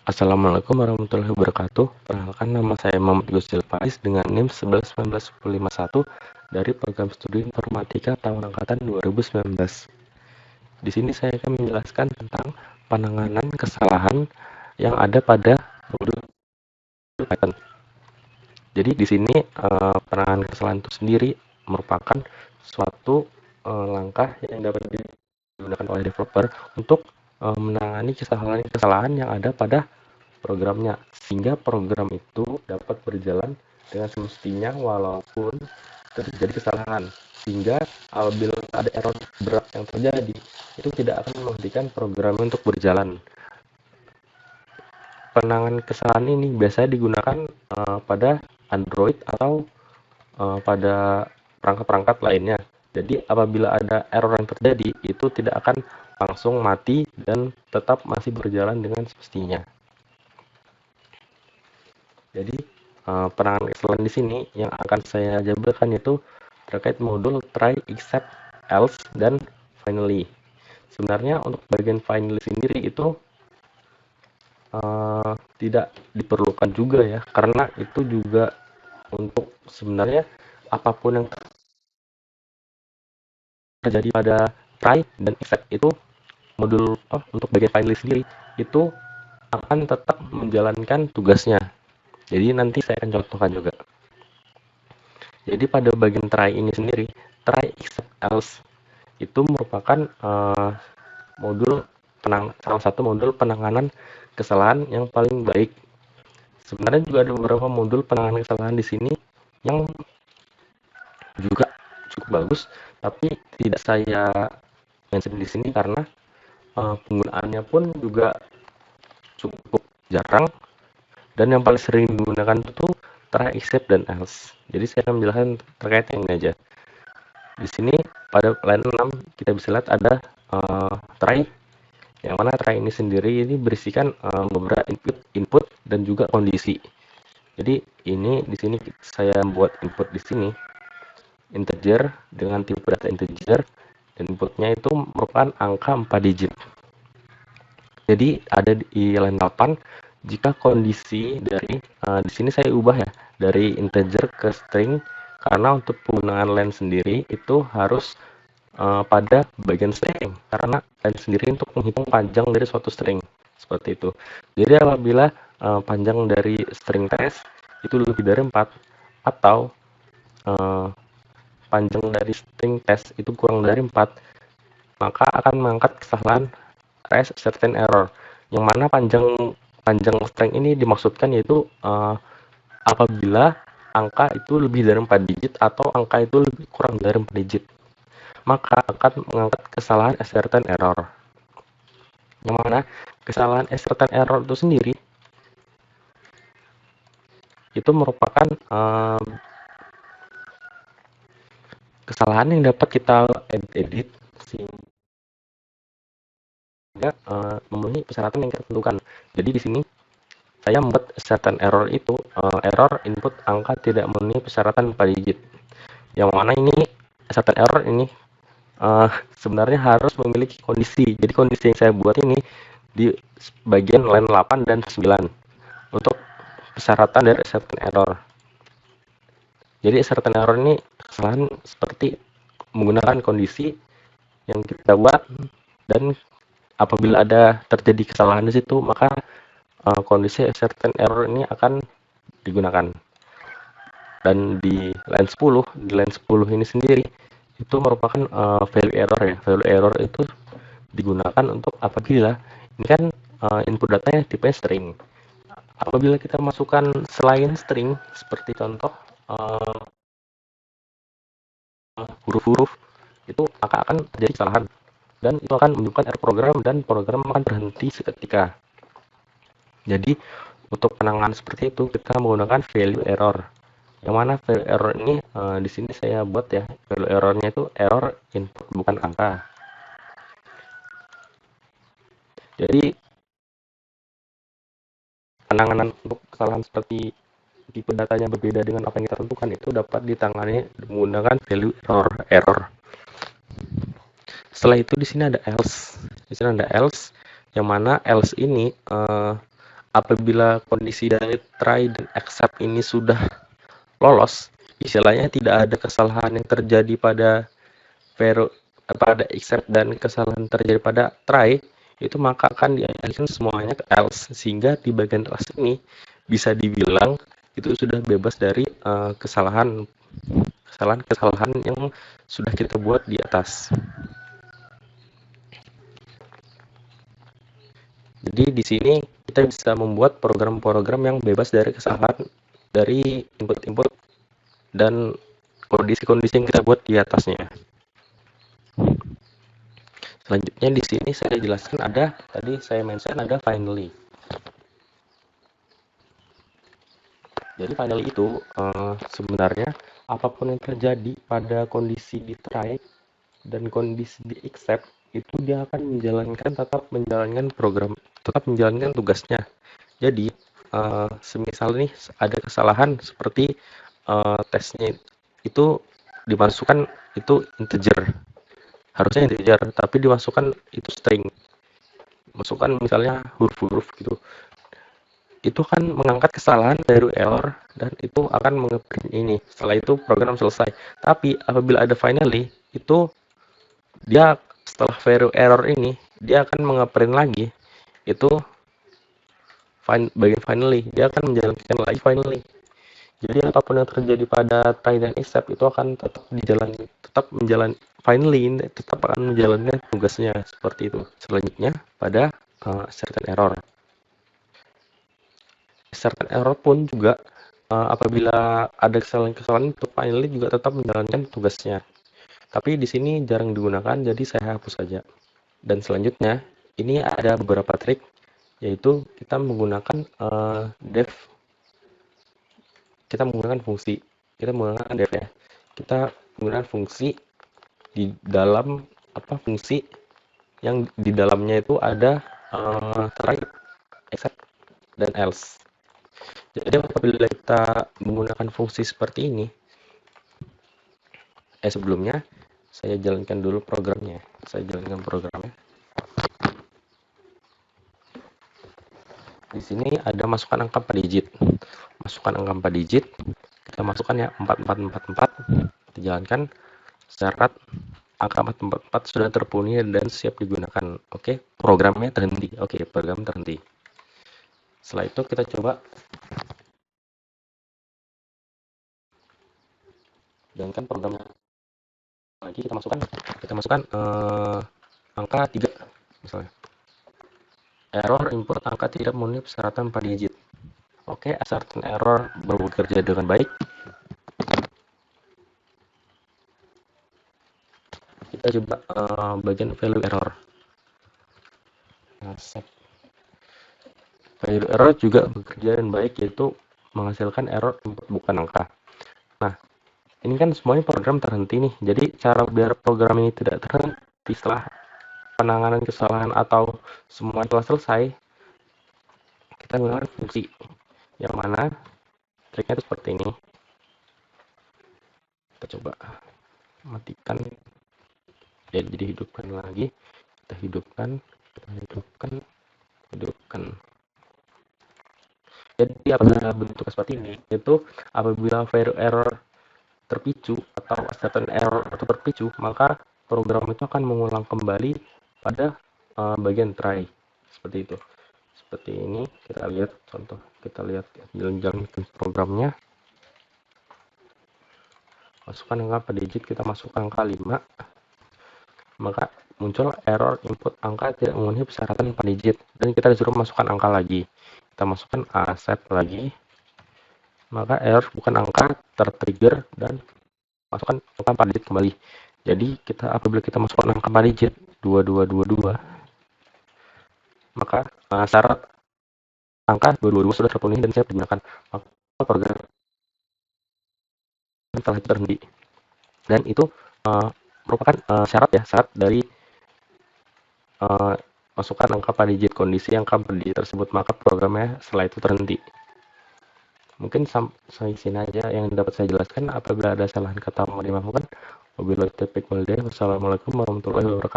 Assalamualaikum warahmatullahi wabarakatuh. Perkenalkan, nama saya Muhammad Gusil Faiz dengan NIM 111951 dari program studi Informatika tahun angkatan 2019. Di sini saya akan menjelaskan tentang penanganan kesalahan yang ada pada modul Python. Jadi di sini penanganan kesalahan itu sendiri merupakan suatu langkah yang dapat digunakan oleh developer untuk menangani kesalahan-kesalahan yang ada pada programnya, sehingga program itu dapat berjalan dengan semestinya walaupun terjadi kesalahan, sehingga apabila ada error berat yang terjadi itu tidak akan menghentikan program untuk berjalan. Penanganan kesalahan ini biasanya digunakan pada Android atau pada perangkat-perangkat lainnya. Jadi apabila ada error yang terjadi, itu tidak akan langsung mati dan tetap masih berjalan dengan semestinya. Jadi penanganan kesalahan di sini yang akan saya jabarkan itu terkait modul try, except, else, dan finally. Sebenarnya untuk bagian finally sendiri itu tidak diperlukan juga ya, karena itu juga untuk sebenarnya apapun yang terjadi pada try dan except itu modul untuk bagian finally sendiri itu akan tetap menjalankan tugasnya. Jadi nanti saya akan contohkan juga. Jadi pada bagian try ini sendiri, try, except, else itu merupakan salah satu modul penanganan kesalahan yang paling baik. Sebenarnya juga ada beberapa modul penanganan kesalahan di sini yang juga cukup bagus, tapi tidak saya mention di sini karena penggunaannya pun juga cukup jarang, dan yang paling sering digunakan itu try, except, dan else. Jadi saya akan menjelaskan terkait yang ini aja. Di sini pada line 6 kita bisa lihat ada try, yang mana try ini sendiri ini berisikan beberapa input dan juga kondisi. Jadi ini di sini saya buat input di sini integer dengan tipe data integer, dan inputnya itu merupakan angka 4 digit. Jadi ada di line 8 jika kondisi dari di sini saya ubah ya dari integer ke string, karena untuk penggunaan len sendiri itu harus pada bagian string, karena len sendiri untuk menghitung panjang dari suatu string seperti itu. Jadi apabila panjang dari string test itu lebih dari 4 atau panjang dari string test itu kurang dari 4, maka akan mengangkat kesalahan raise certain error, yang mana panjang string ini dimaksudkan yaitu apabila angka itu lebih dari 4 digit atau angka itu lebih kurang dari 4 digit, maka akan mengangkat kesalahan certain error. Yang mana kesalahan certain error itu sendiri itu merupakan kesalahan yang dapat kita edit sehingga memenuhi persyaratan yang kita tentukan. Jadi di sini saya membuat certain error itu error input angka tidak memenuhi persyaratan 4 digit. Yang mana ini certain error ini sebenarnya harus memiliki kondisi. Jadi kondisi yang saya buat ini di bagian line 8 dan 9 untuk persyaratan dari certain error. Jadi certain error ini kesalahan seperti menggunakan kondisi yang kita buat, dan apabila ada terjadi kesalahan di situ, maka kondisi certain error ini akan digunakan. Dan di line 10 ini sendiri itu merupakan value error ya. Value error itu digunakan untuk apabila ini kan input datanya tipe string. Apabila kita masukkan selain string, seperti contoh huruf-huruf, itu akan terjadi kesalahan dan itu akan menunjukkan error program dan program akan berhenti seketika. Jadi untuk penanganan seperti itu kita menggunakan value error. Yang mana value error ini di sini saya buat ya, value errornya itu error input bukan angka. Jadi penanganan untuk kesalahan seperti tipe datanya berbeda dengan apa yang kita tentukan itu dapat ditangani menggunakan value error. Setelah itu di sini ada else. Di sini ada else, yang mana else ini apabila kondisi dari try dan accept ini sudah lolos, istilahnya tidak ada kesalahan yang terjadi pada pada accept dan kesalahan terjadi pada try, itu maka akan dialihkan semuanya ke else, sehingga di bagian else ini bisa dibilang itu sudah bebas dari kesalahan yang sudah kita buat di atas. Jadi di sini kita bisa membuat program-program yang bebas dari kesalahan dari input-input dan kondisi-kondisi yang kita buat di atasnya. Selanjutnya di sini saya jelaskan tadi saya mention ada finally. Jadi finally itu sebenarnya apapun yang terjadi pada kondisi di try dan kondisi di accept, itu dia akan tetap menjalankan tugasnya. Jadi semisal nih ada kesalahan seperti tesnya itu dimasukkan itu integer, harusnya integer tapi dimasukkan itu string, masukkan misalnya huruf-huruf gitu, itu akan mengangkat kesalahan dari error dan itu akan nge-print ini. Setelah itu program selesai. Tapi apabila ada finally, itu dia setelah value error ini dia akan nge-print lagi itu bagian finally, dia akan menjalankan lagi finally. Jadi apapun yang terjadi pada try dan accept itu akan tetap akan menjalankan tugasnya seperti itu. Selanjutnya pada certain error. Certain error pun juga apabila ada kesalahan-kesalahan itu finally juga tetap menjalankan tugasnya. Tapi di sini jarang digunakan, jadi saya hapus saja. Dan selanjutnya ini ada beberapa trik, yaitu kita menggunakan fungsi. Kita menggunakan def ya. Kita menggunakan fungsi di dalam fungsi yang di dalamnya itu ada try, accept, dan else. Jadi apabila kita menggunakan fungsi seperti ini, sebelumnya saya jalankan dulu programnya. Di sini ada masukkan angka 4 digit. Kita masukkan ya 4444. Kita jalankan syarat angka 444 sudah terpenuhi dan siap digunakan. Oke, programnya terhenti. Program terhenti. Setelah itu kita coba jalankan programnya lagi. Kita masukkan angka 3 misalnya. Error input angka tidak memenuhi persyaratan 4 digit. Oke, certain error bekerja dengan baik. Kita coba bagian value error. Value error juga bekerja dengan baik, yaitu menghasilkan error input bukan angka. Nah, ini kan semuanya program terhenti nih. Jadi cara biar program ini tidak terhenti setelah penanganan kesalahan atau semua telah selesai, kita menggunakan fungsi yang mana triknya itu seperti ini. Kita coba matikan ya, jadi hidupkan lagi. Kita hidupkan. Jadi apabila bentuk seperti ini, itu apabila value error terpicu atau certain error terpicu, maka program itu akan mengulang kembali pada bagian try. Seperti itu. Seperti ini, kita lihat contoh. Kita lihat jalan-jalan programnya. Masukkan angka per digit, kita masukkan angka 5. Maka muncul error input angka tidak memenuhi persyaratan 4 digit. Dan kita disuruh masukkan angka lagi. Kita masukkan accept lagi. Maka error bukan angka tertrigger dan masukkan angka 4 digit kembali. Jadi apabila kita masukkan angka 4 digit 2222, maka syarat angka 222 sudah terpenuhi dan siap digunakan. Maka program telah terhenti. Dan itu merupakan syarat dari masukkan angka 4 digit, kondisi angka 4 digit tersebut, maka programnya setelah itu terhenti. Mungkin sampai sini aja yang dapat saya jelaskan. Apabila ada kesalahan kata mohon dimaafkan. Wabillahi taufiq wal hidayah. Wassalamualaikum warahmatullahi wabarakatuh.